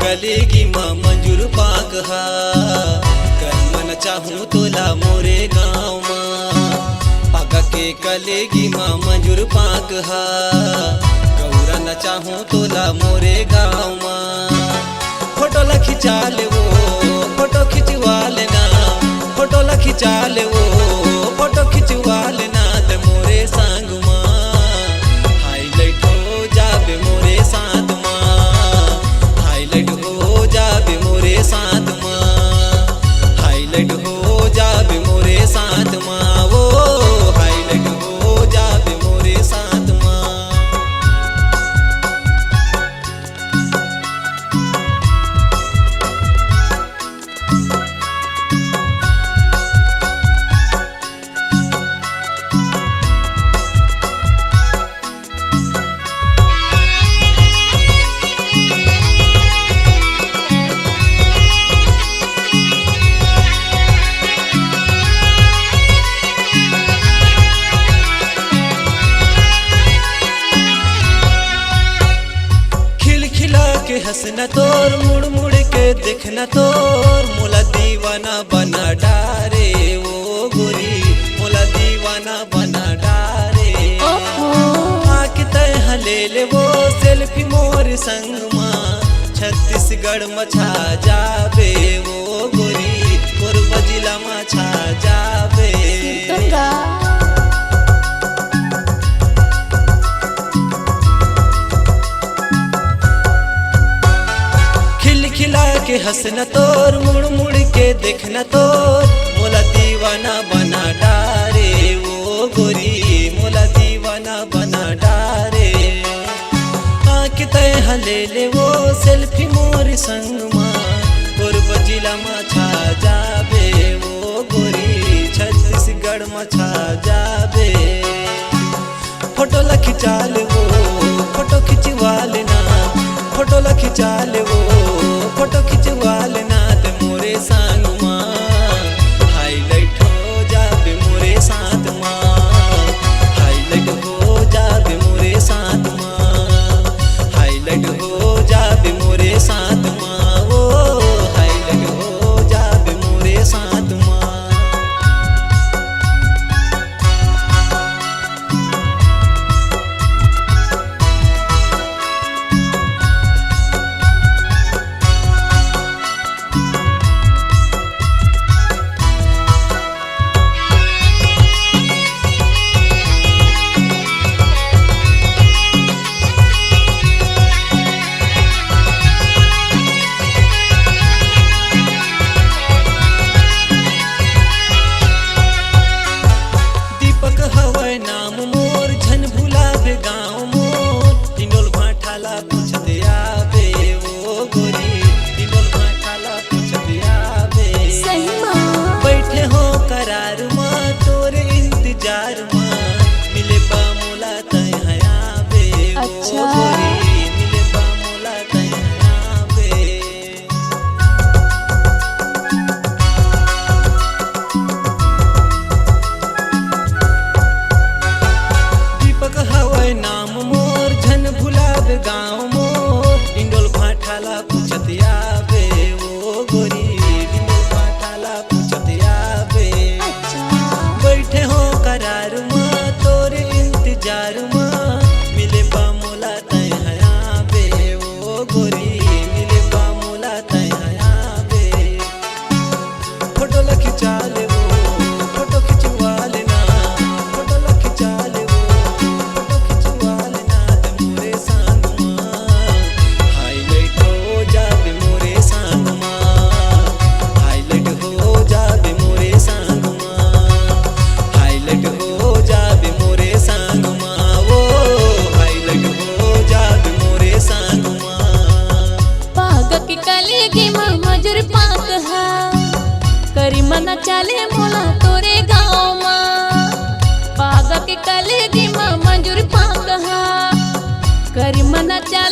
कलेगी माँ मंजूर पाक हा कर मन चाहूँ तोला मोरे गाँव माँ पाका के कलेगी माँ मंजूर पाक हा गौरा न चाहूँ तोला मोरे गाँव माँ फोटो ला खिंचा ले वो फोटो खिंचवा लेना फोटो ला खिंचा ले वो फोटो खिंचवा लेना ते मोरे संग माँ हाईलाइट हो जाबे मोरे साथ माँ हाईलाइट हो जाबे मोरे साथ माँ हाईलाइट हो जाबे मोरे साथ माँ वो हाईलाइट हो जाबे मोरे साथ माँ। हंसना तोर मुड़ मुड़ के देखना तोर मोला दीवाना बना डारे वो गोरी मोला दीवाना बना डारे आके तय ले ले वो सेल्फी मोर संग माँ छत्तीसगढ़ में छा जाबे वो गोरी कोरबा जिला में छा जाबे। खिला के हंसना तोर मुड़ मुड़ के देखना तोर मोला दीवाना बना डारे वो गोरी मोला दीवाना बना डारे आके तय ले ले वो सेल्फी मोर संग माँ कोरबा जिला में छा जाबे वो गोरी छत्तीसगढ़ में छा जाबे। फोटो ला खिंचा ले वो फोटो खिंचवा लेना फोटो ला खिंचा ले वो फोटो खिंचवा लेना ते मोरे संग माँ हाईलाइट हो जाबे मोरे साथ माँ हाईलाइट हो जाबे मोरे साथ माँ हाईलाइट हो जाबे मोरे साथ माँ वो हाईलाइट हो जाबे मोरे साथ माँ। नाम मोर झन भुलाबे गाँव मोर तिनोल भाठाला पूछते आबे वो गोरी तिनोल भाठाला पूछते आबे बैठे हो करार माँ तोरे इंतजार माँ मिले बा मोला तय आबे वो गोरी मिले बा मोला तय आबे। नाम मोर झन भुलाबे गाँव मोर इंडोल भाठाला पूछते आबे वो गोरी इंडोल भाठाला पूछते आबे बैठे हो करार माँ तोरे इंतजार माँ मिले बा मोला तय आबे वो गोरी मिले बा मोला तय आबे। फोटो ला खिंचा ले वो फोटो खिंचवा लेना फोटो ला खिंचा ले करी मना चले मोला तोरे गाँव माँ पागा के कलेगी माँ मंजूर पाक हा करी मना चले